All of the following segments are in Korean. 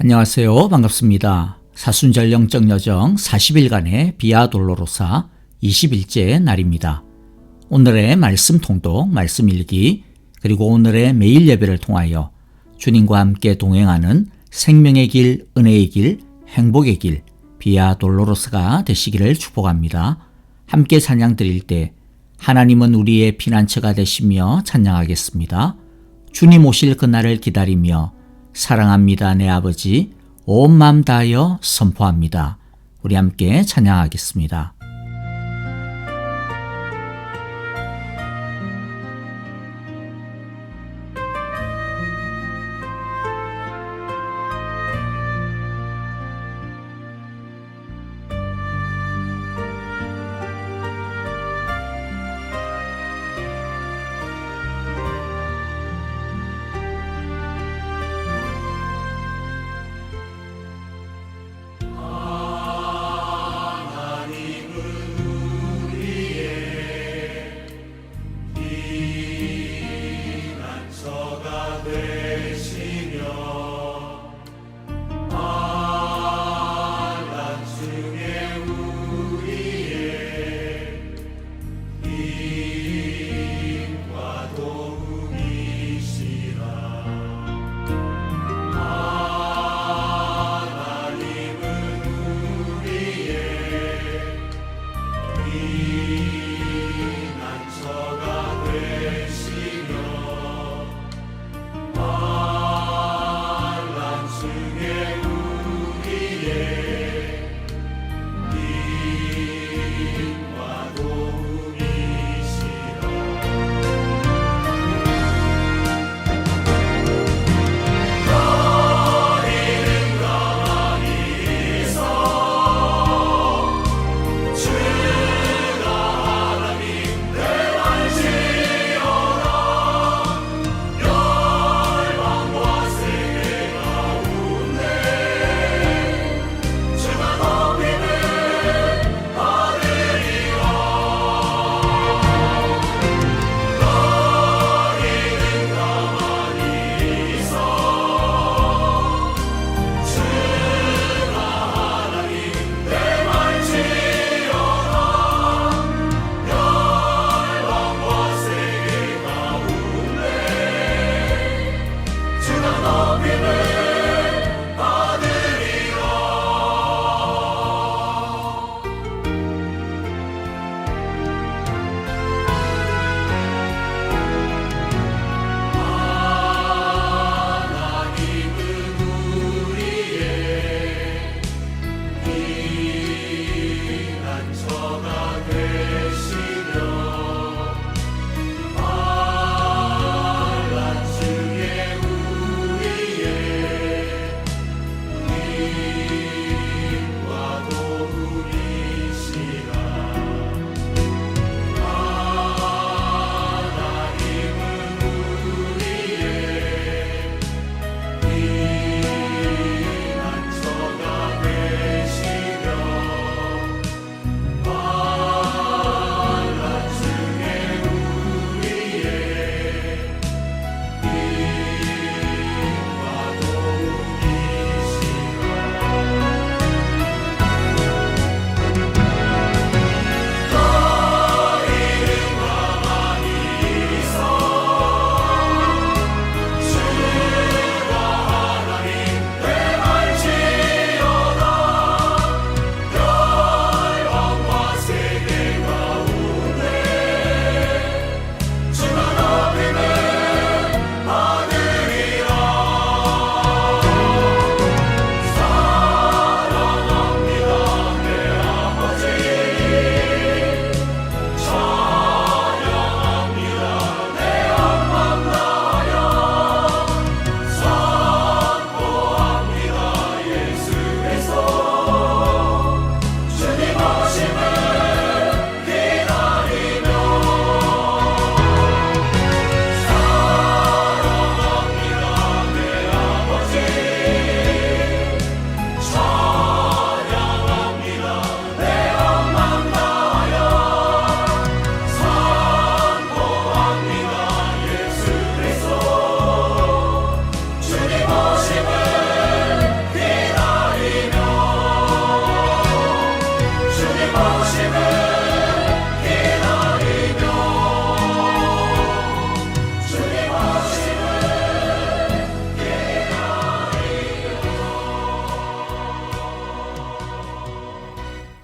안녕하세요. 반갑습니다. 사순절 영적 여정 40일간의 비아 돌로로사 20일째 날입니다. 오늘의 말씀 통독, 말씀 일기, 그리고 오늘의 매일 예배를 통하여 주님과 함께 동행하는 생명의 길, 은혜의 길, 행복의 길, 비아 돌로로스가 되시기를 축복합니다. 함께 찬양 드릴 때 하나님은 우리의 피난처가 되시며 찬양하겠습니다. 주님 오실 그날을 기다리며 사랑합니다 내 아버지, 온 마음 다하여 선포합니다. 우리 함께 찬양하겠습니다. 하나님은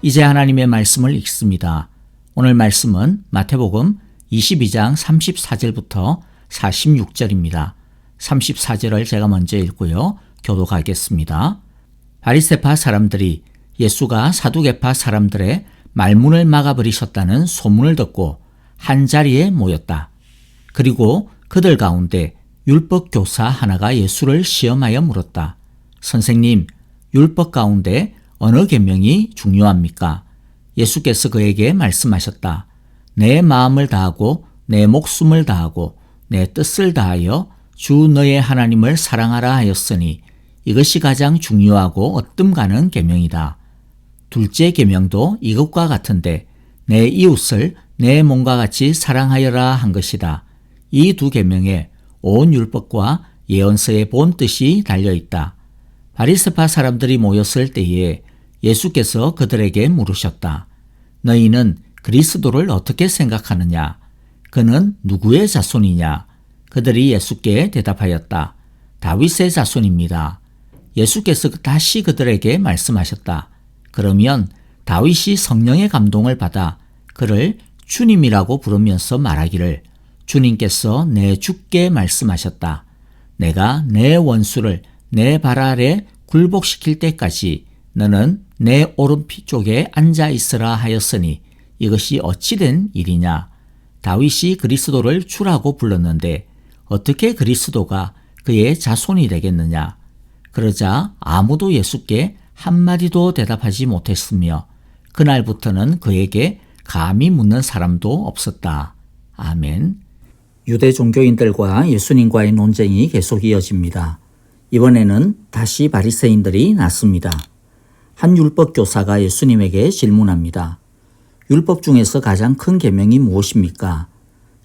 이제 하나님의 말씀을 읽습니다. 오늘 말씀은 마태복음 22장 34절부터 46절입니다. 34절을 제가 먼저 읽고요. 교독하겠습니다. 바리새파 사람들이 예수가 사두개파 사람들의 말문을 막아버리셨다는 소문을 듣고 한 자리에 모였다. 그리고 그들 가운데 율법 교사 하나가 예수를 시험하여 물었다. 선생님, 율법 가운데 어느 계명이 중요합니까? 예수께서 그에게 말씀하셨다. 내 마음을 다하고 내 목숨을 다하고 내 뜻을 다하여 주 너의 하나님을 사랑하라 하였으니 이것이 가장 중요하고 얻음 가는 계명이다. 둘째 계명도 이것과 같은데 내 이웃을 내 몸과 같이 사랑하여라 한 것이다. 이 두 계명에 온 율법과 예언서의 본 뜻이 달려있다. 바리새파 사람들이 모였을 때에 예수께서 그들에게 물으셨다. 너희는 그리스도를 어떻게 생각하느냐? 그는 누구의 자손이냐? 그들이 예수께 대답하였다. 다윗의 자손입니다. 예수께서 다시 그들에게 말씀하셨다. 그러면 다윗이 성령의 감동을 받아 그를 주님이라고 부르면서 말하기를 주님께서 내 주께 말씀하셨다. 내가 내 원수를 내 발 아래 굴복시킬 때까지 너는 내 오른쪽에 앉아 있으라 하였으니 이것이 어찌된 일이냐? 다윗이 그리스도를 주라고 불렀는데 어떻게 그리스도가 그의 자손이 되겠느냐? 그러자 아무도 예수께 한마디도 대답하지 못했으며 그날부터는 그에게 감히 묻는 사람도 없었다. 아멘. 유대 종교인들과 예수님과의 논쟁이 계속 이어집니다. 이번에는 다시 바리새인들이 났습니다. 한 율법 교사가 예수님에게 질문합니다. 율법 중에서 가장 큰 계명이 무엇입니까?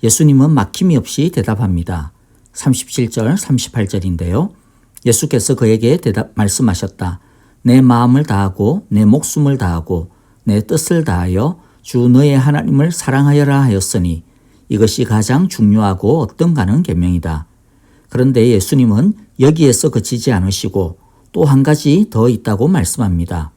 예수님은 막힘이 없이 대답합니다. 37절, 38절인데요. 예수께서 그에게 말씀하셨다. 내 마음을 다하고 내 목숨을 다하고 내 뜻을 다하여 주 너의 하나님을 사랑하여라 하였으니 이것이 가장 중요하고 얻음 가는 계명이다. 그런데 예수님은 여기에서 그치지 않으시고 또 한 가지 더 있다고 말씀합니다.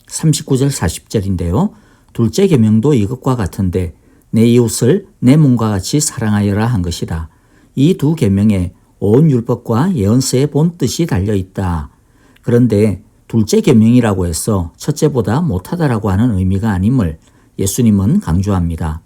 39절 40절인데요. 둘째 계명도 이것과 같은데 내 이웃을 내 몸과 같이 사랑하여라 한 것이다. 이 두 계명에 온 율법과 예언서의 본 뜻이 달려있다. 그런데 둘째 계명이라고 해서 첫째보다 못하다라고 하는 의미가 아님을 예수님은 강조합니다.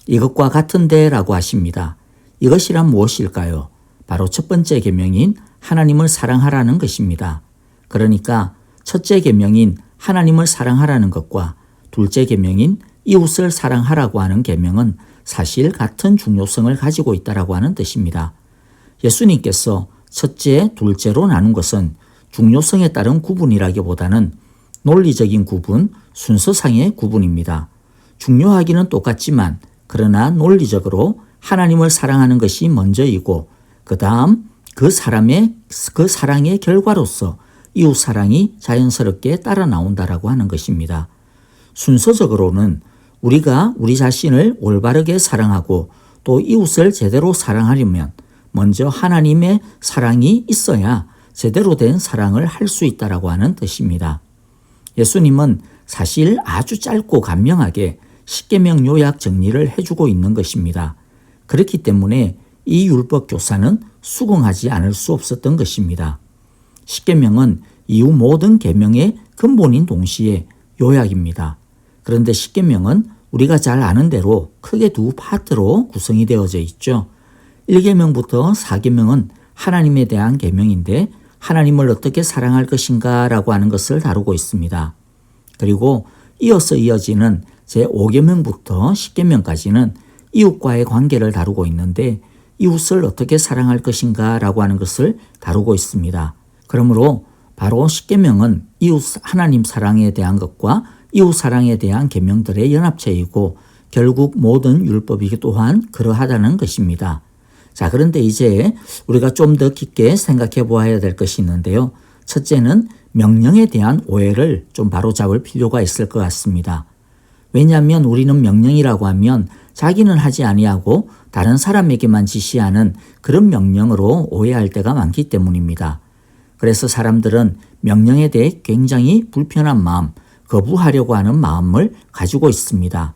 이것과 같은데 라고 하십니다. 이것이란 무엇일까요? 바로 첫 번째 계명인 하나님을 사랑하라는 것입니다. 그러니까 첫째 계명인 하나님을 사랑하라는 것과 둘째 계명인 이웃을 사랑하라고 하는 계명은 사실 같은 중요성을 가지고 있다라고 하는 뜻입니다. 예수님께서 첫째, 둘째로 나눈 것은 중요성에 따른 구분이라기보다는 논리적인 구분, 순서상의 구분입니다. 중요하기는 똑같지만 그러나 논리적으로 하나님을 사랑하는 것이 먼저이고 그 다음 그 사랑의 결과로서 이웃 사랑이 자연스럽게 따라 나온다라고 하는 것입니다. 순서적으로는 우리가 우리 자신을 올바르게 사랑하고 또 이웃을 제대로 사랑하려면 먼저 하나님의 사랑이 있어야 제대로 된 사랑을 할 수 있다라고 하는 뜻입니다. 예수님은 사실 아주 짧고 간명하게 십계명 요약 정리를 해주고 있는 것입니다. 그렇기 때문에 이 율법 교사는 수긍하지 않을 수 없었던 것입니다. 십계명은 이후 모든 계명의 근본인 동시에 요약입니다. 그런데 십계명은 우리가 잘 아는 대로 크게 두 파트로 구성이 되어져 있죠. 1계명부터 4계명은 하나님에 대한 계명인데 하나님을 어떻게 사랑할 것인가 라고 하는 것을 다루고 있습니다. 그리고 이어서 이어지는 제5계명부터 10계명까지는 이웃과의 관계를 다루고 있는데 이웃을 어떻게 사랑할 것인가 라고 하는 것을 다루고 있습니다. 그러므로 바로 10계명은 이웃 하나님 사랑에 대한 것과 이웃 사랑에 대한 계명들의 연합체이고 결국 모든 율법이 또한 그러하다는 것입니다. 자, 그런데 이제 우리가 좀 더 깊게 생각해 보아야 될 것이 있는데요. 첫째는 명령에 대한 오해를 좀 바로잡을 필요가 있을 것 같습니다. 왜냐하면 우리는 명령이라고 하면 자기는 하지 아니하고 다른 사람에게만 지시하는 그런 명령으로 오해할 때가 많기 때문입니다. 그래서 사람들은 명령에 대해 굉장히 불편한 마음, 거부하려고 하는 마음을 가지고 있습니다.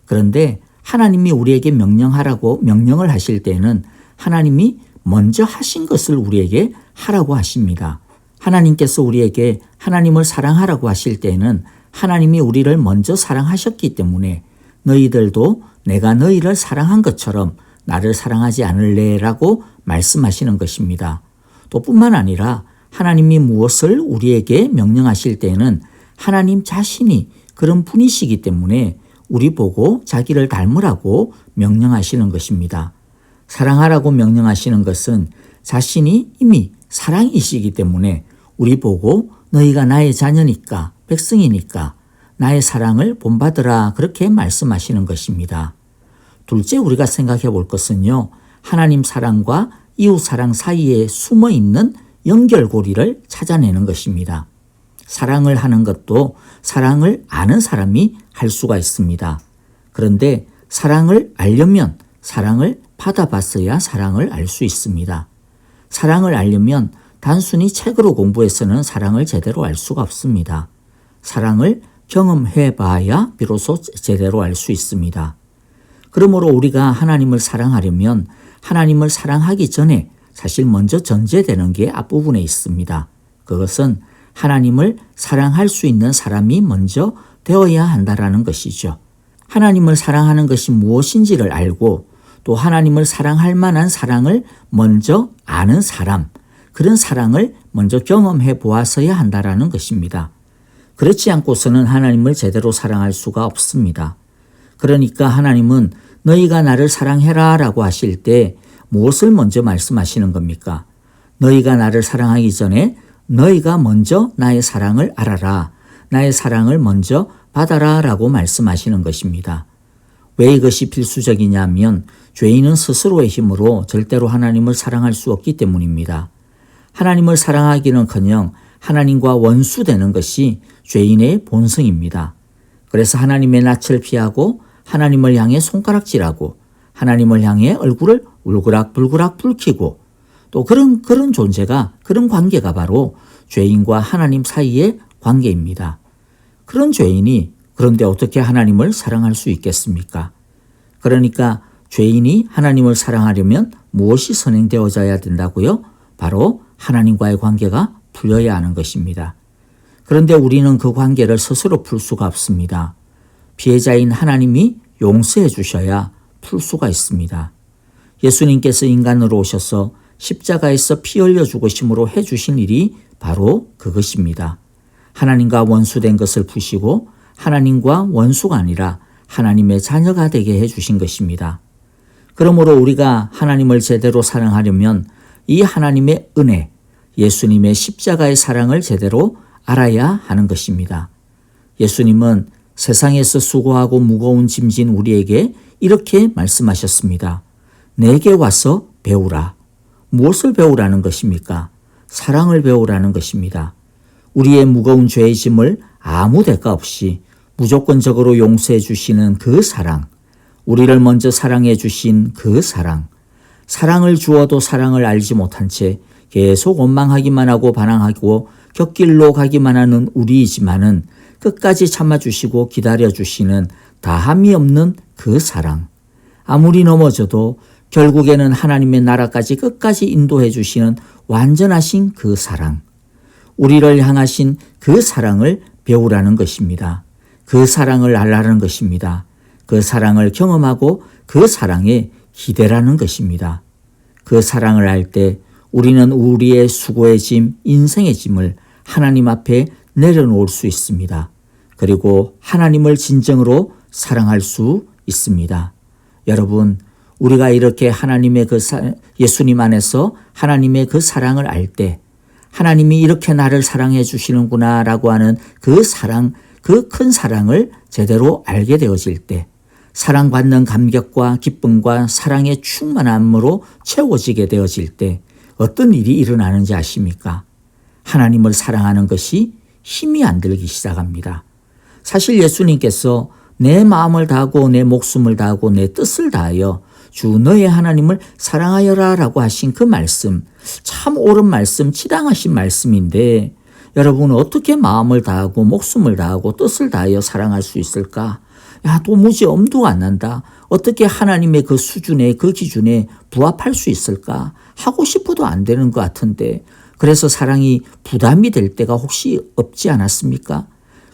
그런데 하나님이 우리에게 명령을 하실 때는 하나님이 먼저 하신 것을 우리에게 하라고 하십니다. 하나님께서 우리에게 하나님을 사랑하라고 하실 때는 하나님이 우리를 먼저 사랑하셨기 때문에 너희들도 내가 너희를 사랑한 것처럼 나를 사랑하지 않을래라고 말씀하시는 것입니다. 또 뿐만 아니라 하나님이 무엇을 우리에게 명령하실 때는 하나님 자신이 그런 분이시기 때문에 우리 보고 자기를 닮으라고 명령하시는 것입니다. 사랑하라고 명령하시는 것은 자신이 이미 사랑이시기 때문에 우리 보고 너희가 나의 자녀니까 백성이니까 나의 사랑을 본받으라 그렇게 말씀하시는 것입니다. 둘째 우리가 생각해 볼 것은요. 하나님 사랑과 이웃 사랑 사이에 숨어 있는 연결고리를 찾아내는 것입니다. 사랑을 하는 것도 사랑을 아는 사람이 할 수가 있습니다. 그런데 사랑을 알려면 사랑을 받아봤어야 사랑을 알 수 있습니다. 사랑을 알려면 단순히 책으로 공부해서는 사랑을 제대로 알 수가 없습니다. 사랑을 경험해 봐야 비로소 제대로 알 수 있습니다. 그러므로 우리가 하나님을 사랑하려면 하나님을 사랑하기 전에 사실 먼저 전제되는 게 앞부분에 있습니다. 그것은 하나님을 사랑할 수 있는 사람이 먼저 되어야 한다라는 것이죠. 하나님을 사랑하는 것이 무엇인지를 알고 또 하나님을 사랑할 만한 사랑을 먼저 아는 사람, 그런 사랑을 먼저 경험해 보았어야 한다라는 것입니다. 그렇지 않고서는 하나님을 제대로 사랑할 수가 없습니다. 그러니까 하나님은 너희가 나를 사랑해라 라고 하실 때 무엇을 먼저 말씀하시는 겁니까? 너희가 나를 사랑하기 전에 너희가 먼저 나의 사랑을 알아라. 나의 사랑을 먼저 받아라 라고 말씀하시는 것입니다. 왜 이것이 필수적이냐면 죄인은 스스로의 힘으로 절대로 하나님을 사랑할 수 없기 때문입니다. 하나님을 사랑하기는커녕 하나님과 원수되는 것이 죄인의 본성입니다. 그래서 하나님의 낯을 피하고 하나님을 향해 손가락질하고 하나님을 향해 얼굴을 울그락불그락 붉히고 또 그런 존재가 그런 관계가 바로 죄인과 하나님 사이의 관계입니다. 그런 죄인이 그런데 어떻게 하나님을 사랑할 수 있겠습니까? 그러니까 죄인이 하나님을 사랑하려면 무엇이 선행되어져야 된다고요? 바로 하나님과의 관계가 풀려야 하는 것입니다. 그런데 우리는 그 관계를 스스로 풀 수가 없습니다. 피해자인 하나님이 용서해 주셔야 풀 수가 있습니다. 예수님께서 인간으로 오셔서 십자가에서 피 흘려 죽으심으로 해주신 일이 바로 그것입니다. 하나님과 원수된 것을 푸시고 하나님과 원수가 아니라 하나님의 자녀가 되게 해주신 것입니다. 그러므로 우리가 하나님을 제대로 사랑하려면 이 하나님의 은혜, 예수님의 십자가의 사랑을 제대로 알아야 하는 것입니다. 예수님은 세상에서 수고하고 무거운 짐진 우리에게 이렇게 말씀하셨습니다. 내게 와서 배우라. 무엇을 배우라는 것입니까? 사랑을 배우라는 것입니다. 우리의 무거운 죄의 짐을 아무 대가 없이 무조건적으로 용서해 주시는 그 사랑, 우리를 먼저 사랑해 주신 그 사랑, 사랑을 주어도 사랑을 알지 못한 채 계속 원망하기만 하고 반항하고 곁길로 가기만 하는 우리이지만은 끝까지 참아주시고 기다려주시는 다함이 없는 그 사랑, 아무리 넘어져도 결국에는 하나님의 나라까지 끝까지 인도해 주시는 완전하신 그 사랑, 우리를 향하신 그 사랑을 배우라는 것입니다. 그 사랑을 알라는 것입니다. 그 사랑을 경험하고 그 사랑에 기대라는 것입니다. 그 사랑을 알 때 우리는 우리의 수고의 짐, 인생의 짐을 하나님 앞에 내려놓을 수 있습니다. 그리고 하나님을 진정으로 사랑할 수 있습니다. 여러분, 우리가 이렇게 하나님의 예수님 안에서 하나님의 그 사랑을 알 때 하나님이 이렇게 나를 사랑해 주시는구나 라고 하는 그 사랑, 그 큰 사랑을 제대로 알게 되어질 때 사랑받는 감격과 기쁨과 사랑의 충만함으로 채워지게 되어질 때 어떤 일이 일어나는지 아십니까? 하나님을 사랑하는 것이 힘이 안 들기 시작합니다. 사실 예수님께서 내 마음을 다하고 내 목숨을 다하고 내 뜻을 다하여 주 너의 하나님을 사랑하여라 라고 하신 그 말씀, 참 옳은 말씀, 치당하신 말씀인데 여러분 어떻게 마음을 다하고 목숨을 다하고 뜻을 다하여 사랑할 수 있을까? 야, 도무지 엄두가 안 난다. 어떻게 하나님의 그 수준에 그 기준에 부합할 수 있을까? 하고 싶어도 안 되는 것 같은데 그래서 사랑이 부담이 될 때가 혹시 없지 않았습니까?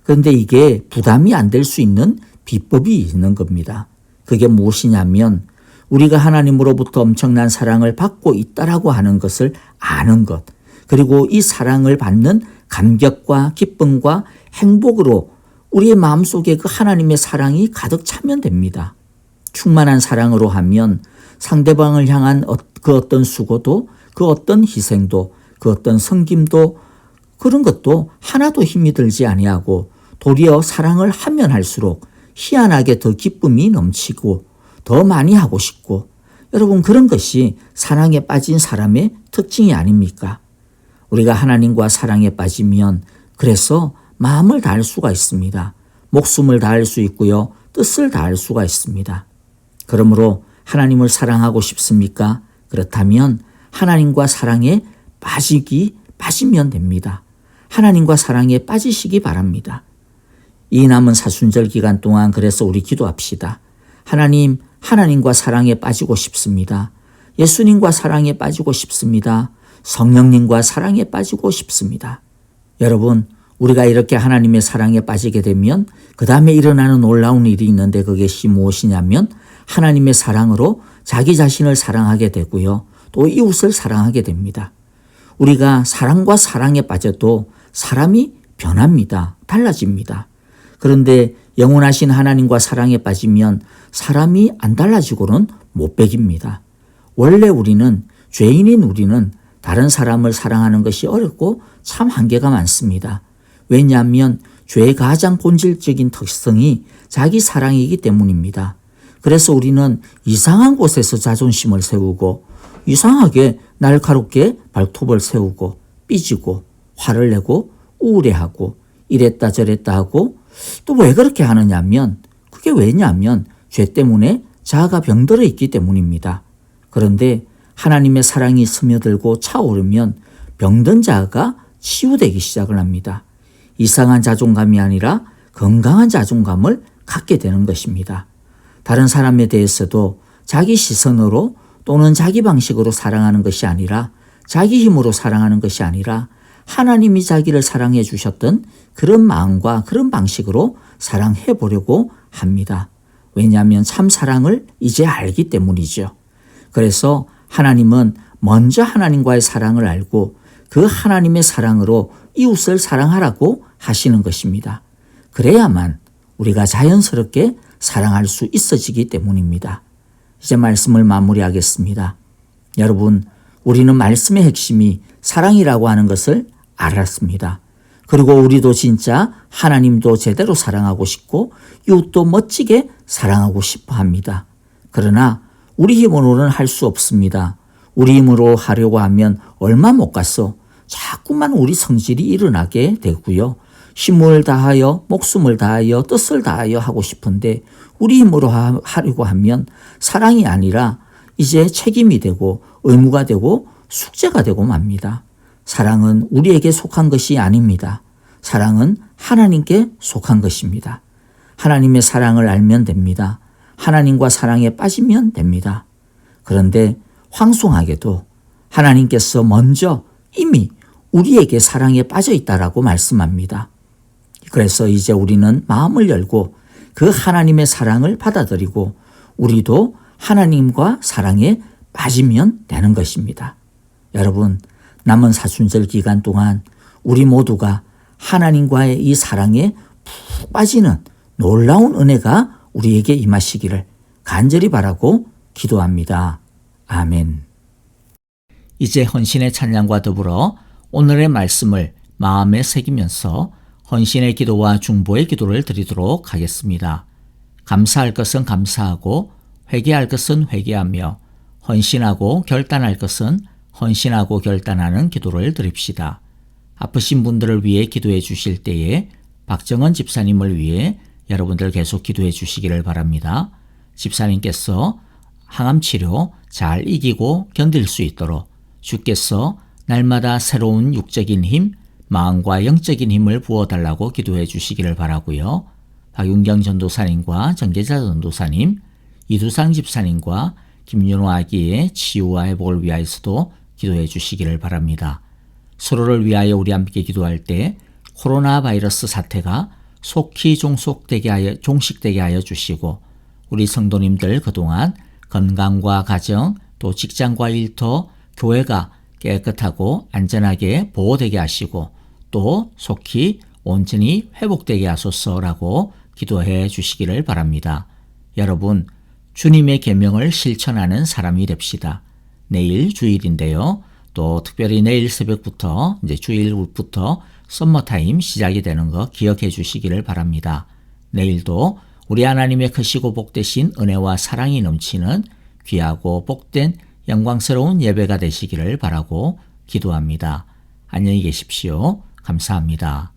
그런데 이게 부담이 안 될 수 있는 비법이 있는 겁니다. 그게 무엇이냐면 우리가 하나님으로부터 엄청난 사랑을 받고 있다라고 하는 것을 아는 것, 그리고 이 사랑을 받는 감격과 기쁨과 행복으로 우리의 마음속에 그 하나님의 사랑이 가득 차면 됩니다. 충만한 사랑으로 하면 상대방을 향한 그 어떤 수고도, 그 어떤 희생도, 그 어떤 섬김도, 그런 것도 하나도 힘이 들지 아니하고 도리어 사랑을 하면 할수록 희한하게 더 기쁨이 넘치고 더 많이 하고 싶고, 여러분 그런 것이 사랑에 빠진 사람의 특징이 아닙니까? 우리가 하나님과 사랑에 빠지면 그래서 마음을 다할 수가 있습니다. 목숨을 다할 수 있고요. 뜻을 다할 수가 있습니다. 그러므로 하나님을 사랑하고 싶습니까? 그렇다면 하나님과 사랑에 빠지면 됩니다. 하나님과 사랑에 빠지시기 바랍니다. 이 남은 사순절 기간 동안 그래서 우리 기도합시다. 하나님과 사랑에 빠지고 싶습니다. 예수님과 사랑에 빠지고 싶습니다. 성령님과 사랑에 빠지고 싶습니다. 여러분, 우리가 이렇게 하나님의 사랑에 빠지게 되면 그 다음에 일어나는 놀라운 일이 있는데 그것이 무엇이냐면 하나님의 사랑으로 자기 자신을 사랑하게 되고요. 또 이웃을 사랑하게 됩니다. 우리가 사랑과 사랑에 빠져도 사람이 변합니다. 달라집니다. 그런데 영원하신 하나님과 사랑에 빠지면 사람이 안 달라지고는 못 배깁니다. 원래 죄인인 우리는 다른 사람을 사랑하는 것이 어렵고 참 한계가 많습니다. 왜냐하면 죄의 가장 본질적인 특성이 자기 사랑이기 때문입니다. 그래서 우리는 이상한 곳에서 자존심을 세우고 이상하게 날카롭게 발톱을 세우고 삐지고 화를 내고 우울해하고 이랬다 저랬다 하고 또 왜 그렇게 하느냐면 그게 왜냐하면 죄 때문에 자아가 병들어 있기 때문입니다. 그런데 하나님의 사랑이 스며들고 차오르면 병든 자아가 치유되기 시작을 합니다. 이상한 자존감이 아니라 건강한 자존감을 갖게 되는 것입니다. 다른 사람에 대해서도 자기 시선으로 또는 자기 방식으로 사랑하는 것이 아니라 자기 힘으로 사랑하는 것이 아니라 하나님이 자기를 사랑해 주셨던 그런 마음과 그런 방식으로 사랑해 보려고 합니다. 왜냐하면 참 사랑을 이제 알기 때문이죠. 그래서 하나님은 먼저 하나님과의 사랑을 알고 그 하나님의 사랑으로 이웃을 사랑하라고 하시는 것입니다. 그래야만 우리가 자연스럽게 사랑할 수 있어지기 때문입니다. 이제 말씀을 마무리하겠습니다. 여러분, 우리는 말씀의 핵심이 사랑이라고 하는 것을 알았습니다. 그리고 우리도 진짜 하나님도 제대로 사랑하고 싶고 이웃도 멋지게 사랑하고 싶어 합니다. 그러나 우리 힘으로는 할 수 없습니다. 우리 힘으로 하려고 하면 얼마 못 갔어. 자꾸만 우리 성질이 일어나게 되고요. 힘을 다하여 목숨을 다하여 뜻을 다하여 하고 싶은데 우리 힘으로 하려고 하면 사랑이 아니라 이제 책임이 되고 의무가 되고 숙제가 되고 맙니다. 사랑은 우리에게 속한 것이 아닙니다. 사랑은 하나님께 속한 것입니다. 하나님의 사랑을 알면 됩니다. 하나님과 사랑에 빠지면 됩니다. 그런데 황송하게도 하나님께서 먼저 이미 우리에게 사랑에 빠져 있다라고 말씀합니다. 그래서 이제 우리는 마음을 열고 그 하나님의 사랑을 받아들이고 우리도 하나님과 사랑에 빠지면 되는 것입니다. 여러분, 남은 사순절 기간 동안 우리 모두가 하나님과의 이 사랑에 푹 빠지는 놀라운 은혜가 우리에게 임하시기를 간절히 바라고 기도합니다. 아멘. 이제 헌신의 찬양과 더불어 오늘의 말씀을 마음에 새기면서 헌신의 기도와 중보의 기도를 드리도록 하겠습니다. 감사할 것은 감사하고 회개할 것은 회개하며 헌신하고 결단할 것은 헌신하고 결단하는 기도를 드립시다. 아프신 분들을 위해 기도해 주실 때에 박정은 집사님을 위해 여러분들 계속 기도해 주시기를 바랍니다. 집사님께서 항암 치료 잘 이기고 견딜 수 있도록 주께서 날마다 새로운 육적인 힘, 마음과 영적인 힘을 부어달라고 기도해 주시기를 바라고요. 박윤경 전도사님과 정계자 전도사님, 이두상 집사님과 김윤호 아기의 치유와 회복을 위하여서도 기도해 주시기를 바랍니다. 서로를 위하여 우리 함께 기도할 때 코로나 바이러스 사태가 속히 종식되게 하여 주시고 우리 성도님들 그동안 건강과 가정 또 직장과 일터 교회가 깨끗하고 안전하게 보호되게 하시고 또 속히 온전히 회복되게 하소서라고 기도해 주시기를 바랍니다. 여러분, 주님의 계명을 실천하는 사람이 됩시다. 내일 주일인데요. 또 특별히 내일 새벽부터 이제 주일부터 썸머타임 시작이 되는 거 기억해 주시기를 바랍니다. 내일도 우리 하나님의 크시고 복되신 은혜와 사랑이 넘치는 귀하고 복된 영광스러운 예배가 되시기를 바라고 기도합니다. 안녕히 계십시오. 감사합니다.